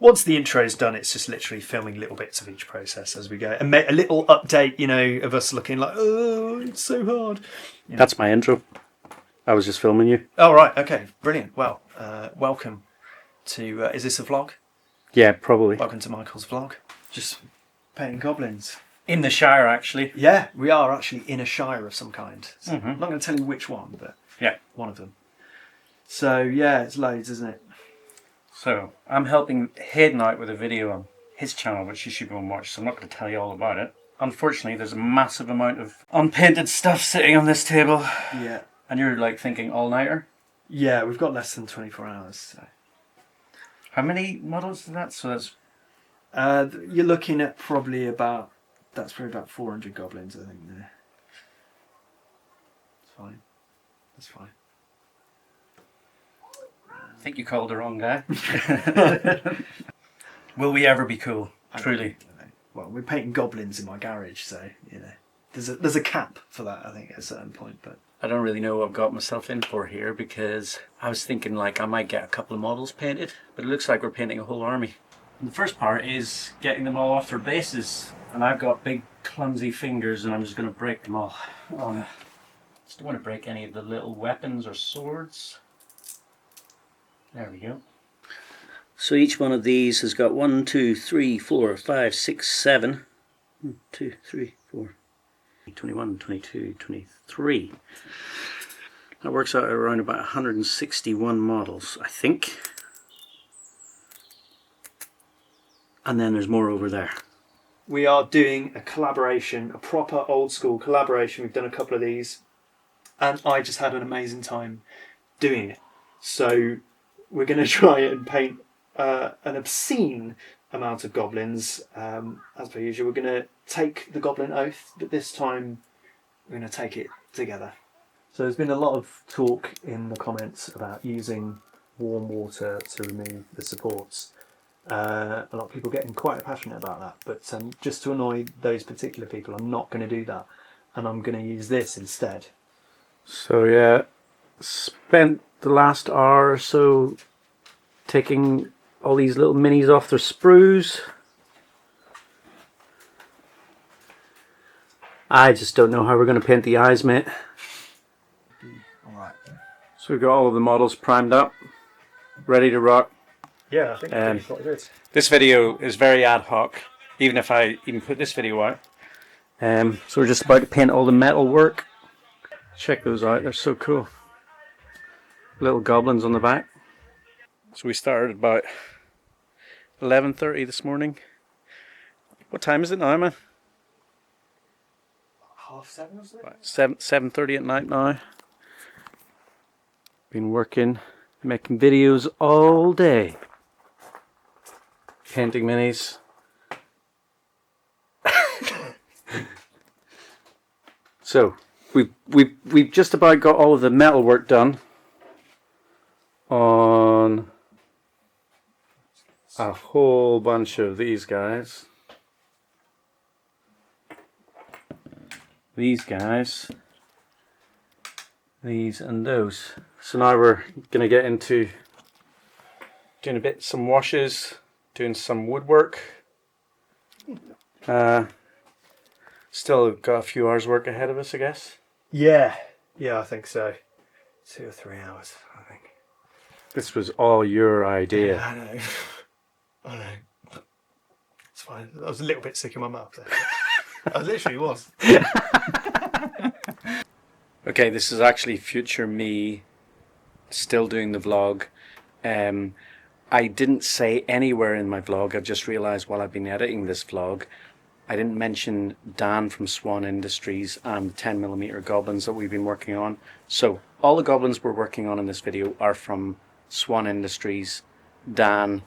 once the intro's done, it's just literally filming little bits of each process as we go, and make a little update, you know, of us looking like, oh, it's so hard. You know. That's my intro. I was just filming you. Oh, right, okay, brilliant. Well, welcome to, is this a vlog? Yeah, probably. Welcome to Michael's vlog. Just painting goblins. In the Shire, actually. Yeah, we are actually in a shire of some kind. So I'm not going to tell you which one, but yeah, one of them. So, yeah, it's loads, isn't it? So, I'm helping Haydn out with a video on his channel, which you should go and watch, so I'm not going to tell you all about it. Unfortunately, there's a massive amount of unpainted stuff sitting on this table. Yeah. And you're like thinking all-nighter? Yeah, we've got less than 24 hours. So. How many models is that? So that's... you're looking at probably about 400 goblins, I think, there. It's fine. That's fine. I think you called the wrong guy. Will we ever be cool? Truly. Well, we're painting goblins in my garage, so, you know. There's a cap for that, I think, at a certain point, but... I don't really know what I've got myself in for here, because I was thinking like I might get a couple of models painted, but it looks like we're painting a whole army. And the first part is getting them all off their bases, and I've got big clumsy fingers and I'm just going to break them all. Just don't want to break any of the little weapons or swords. There we go. So each one of these has got 1, 2, 3, 4, 5, 6, 7. 1, 2, 3, 4. 21, 22, 23. That works out around about 161 models, I think. And then there's more over there. We are doing a collaboration, a proper old school collaboration. We've done a couple of these, and I just had an amazing time doing it. So we're going to try and paint an obscene amount of goblins. As per usual, we're going to take the Goblin Oath, but this time we're going to take it together. So there's been a lot of talk in the comments about using warm water to remove the supports. A lot of people getting quite passionate about that, but just to annoy those particular people, I'm not going to do that, and I'm going to use this instead. So yeah, spent the last hour or so taking all these little minis off their sprues. I just don't know how we're going to paint the eyes, mate. Alright. So we've got all of the models primed up, ready to rock. Yeah, I think that's what it is. This video is very ad hoc, even if I even put this video out. So we're just about to paint all the metal work. Check those out, they're so cool. Little goblins on the back. So we started about 11:30 this morning. What time is it now, man? 7:30 or something? 7:30 at night now. Been working, making videos all day. Painting minis. So we've just about got all of the metal work done on a whole bunch of these guys. These guys. These and those. So now we're gonna get into doing some washes, doing some woodwork. Still got a few hours work ahead of us, I guess. Yeah, I think so. 2 or 3 hours, I think. This was all your idea. Yeah, I know. It's fine. I was a little bit sick in my mouth there. I literally was. Okay, this is actually future me still doing the vlog. I didn't say anywhere in my vlog, I've just realised while I've been editing this vlog, I didn't mention Dan from Swan Industries and the 10mm goblins that we've been working on. So all the goblins we're working on in this video are from Swan Industries. Dan,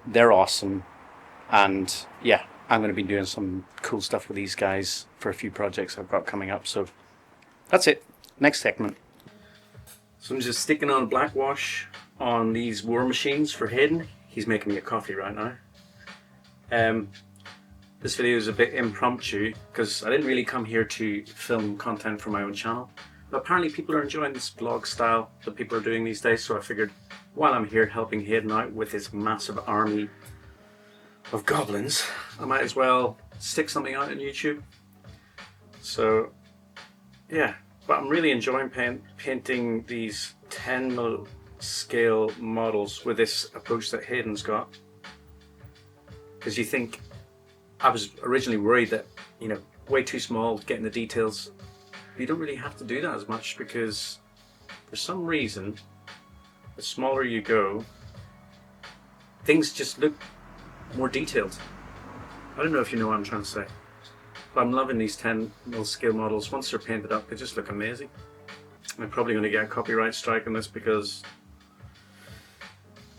they're awesome, and yeah, I'm going to be doing some cool stuff with these guys for a few projects I've got coming up. So that's it. Next segment. So I'm just sticking on black wash on these war machines for Haydn. He's making me a coffee right now. This video is a bit impromptu because I didn't really come here to film content for my own channel. But apparently people are enjoying this vlog style that people are doing these days, so I figured while I'm here helping Haydn out with his massive army of goblins, I might as well stick something out on YouTube. So yeah, but I'm really enjoying painting these 10 scale models with this approach that Haydn's got. Because you think, I was originally worried that, you know, way too small, getting the details. You don't really have to do that as much, because for some reason, the smaller you go, things just look more detailed. I don't know if you know what I'm trying to say. But I'm loving these 10mm scale models. Once they're painted up, they just look amazing. I'm probably going to get a copyright strike on this because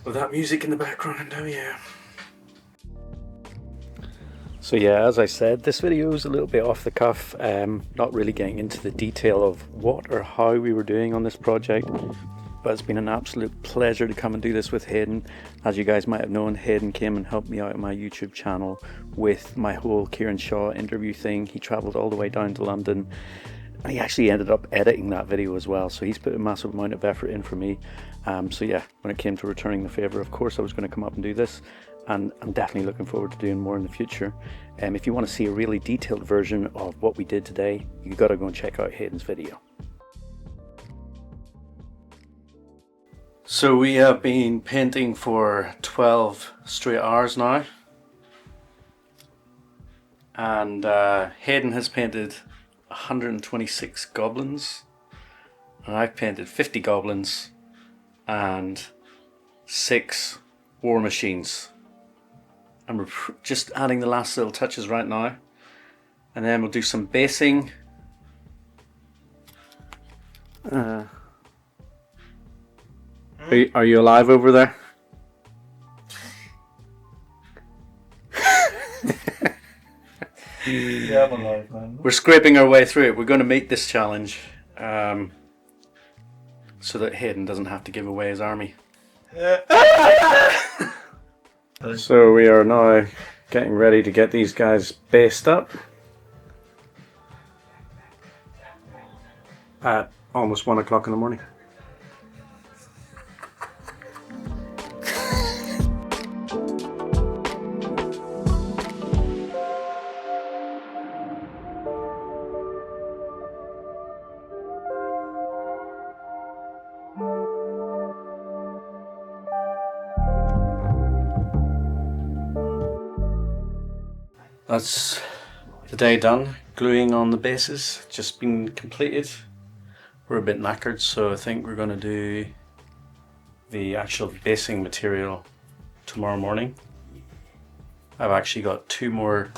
of that music in the background. Oh yeah. So yeah, as I said, this video is a little bit off the cuff, not really getting into the detail of what or how we were doing on this project, but it's been an absolute pleasure to come and do this with Haydn. As you guys might have known, Haydn came and helped me out on my YouTube channel with my whole Kieran Shaw interview thing. He travelled all the way down to London, and he actually ended up editing that video as well, so he's put a massive amount of effort in for me. So yeah, when it came to returning the favour, of course I was going to come up and do this, and I'm definitely looking forward to doing more in the future. If you want to see a really detailed version of what we did today, you've got to go and check out Haydn's video. So we have been painting for 12 straight hours now, and Haydn has painted 126 goblins, and I've painted 50 goblins and 6 war machines. And we're just adding the last little touches right now, and then we'll do some basing. Are you alive over there? Yeah, I'm alive, man. We're scraping our way through it. We're going to meet this challenge so that Haydn doesn't have to give away his army. So we are now getting ready to get these guys based up at almost 1 o'clock in the morning. That's the day done. Gluing on the bases just been completed. We're a bit knackered, so I think we're going to do the actual basing material tomorrow morning. I've actually got 2 more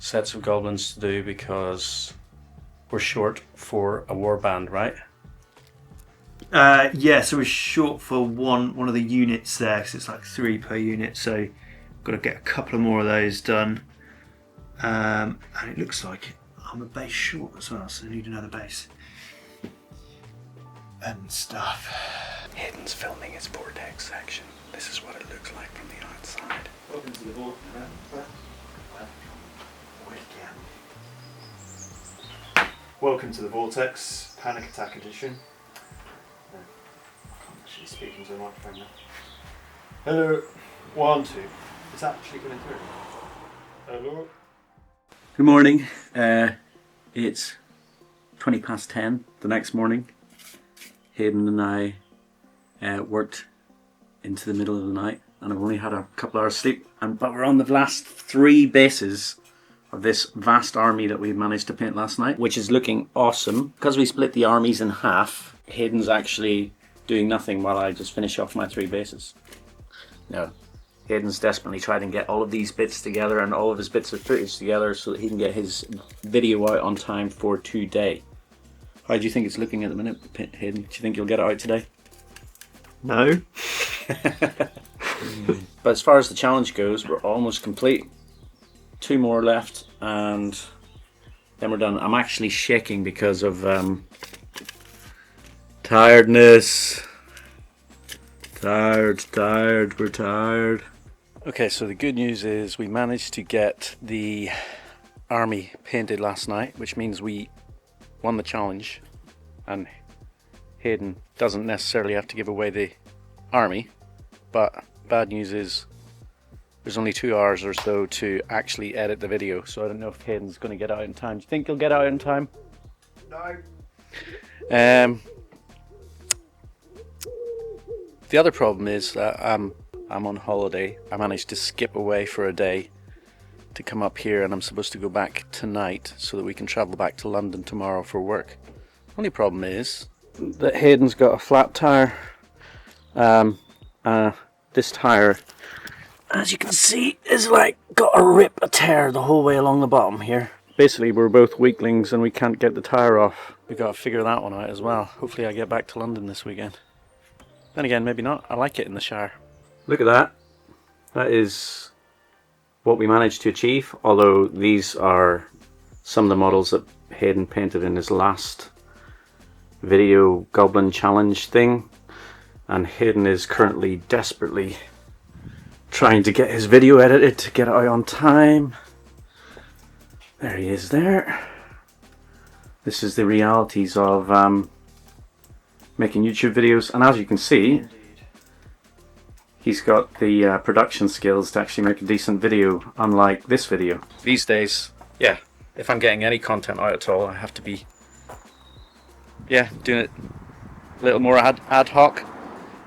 sets of goblins to do because we're short for a warband, right? Yeah, so we're short for one of the units there, because it's like 3 per unit, so got to get a couple of more of those done. And it looks like I'm a base short as well, so I need another base and stuff. Haydn's filming his vortex section. This is what it looks like from the outside. Welcome to the vortex. Welcome to the Vortex Panic Attack Edition. I can't actually speak into the microphone now. Hello. 1, 2. It's actually coming through. Hello. Good morning. It's 20 past 10 the next morning. Haydn and I worked into the middle of the night, and I've only had a couple hours sleep. But we're on the last 3 bases of this vast army that we managed to paint last night, which is looking awesome. Because we split the armies in half, Haydn's actually doing nothing while I just finish off my 3 bases. Now, Haydn's desperately trying to get all of these bits together and all of his bits of footage together so that he can get his video out on time for today. How do you think it's looking at the minute, Haydn? Do you think you'll get it out today? No. But as far as the challenge goes, we're almost complete. 2 more left, and then we're done. I'm actually shaking because of tiredness. We're tired. Okay, so the good news is we managed to get the army painted last night, which means we won the challenge, and Haydn doesn't necessarily have to give away the army, but bad news is there's only 2 hours or so to actually edit the video, so I don't know if Haydn's going to get out in time. Do you think he'll get out in time? No. The other problem is that I'm on holiday. I managed to skip away for a day to come up here, and I'm supposed to go back tonight so that we can travel back to London tomorrow for work. Only problem is that Haydn's got a flat tire. This tire, as you can see, is like got a tear the whole way along the bottom here. Basically, we're both weaklings and we can't get the tire off. We got to figure that one out as well. Hopefully I get back to London this weekend. Then again, maybe not. I like it in the shower. Look at that. That is what we managed to achieve, although these are some of the models that Haydn painted in his last video Goblin challenge thing, and Haydn is currently desperately trying to get his video edited to get it out on time. There he is there. This is the realities of making YouTube videos, and as you can see, he's got the production skills to actually make a decent video, unlike this video. These days, yeah, if I'm getting any content out at all, I have to be, doing it a little more ad hoc.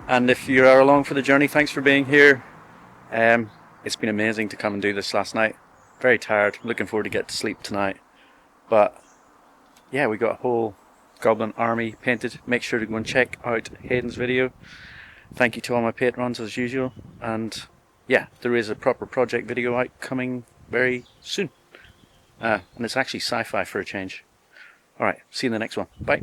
And if you are along for the journey, thanks for being here. It's been amazing to come and do this last night. Very tired, looking forward to get to sleep tonight. But yeah, we got a whole Goblin army painted. Make sure to go and check out Haydn's video. Thank you to all my patrons as usual, and yeah, there is a proper project video out coming very soon, and it's actually sci-fi for a change. Alright, see you in the next one. Bye.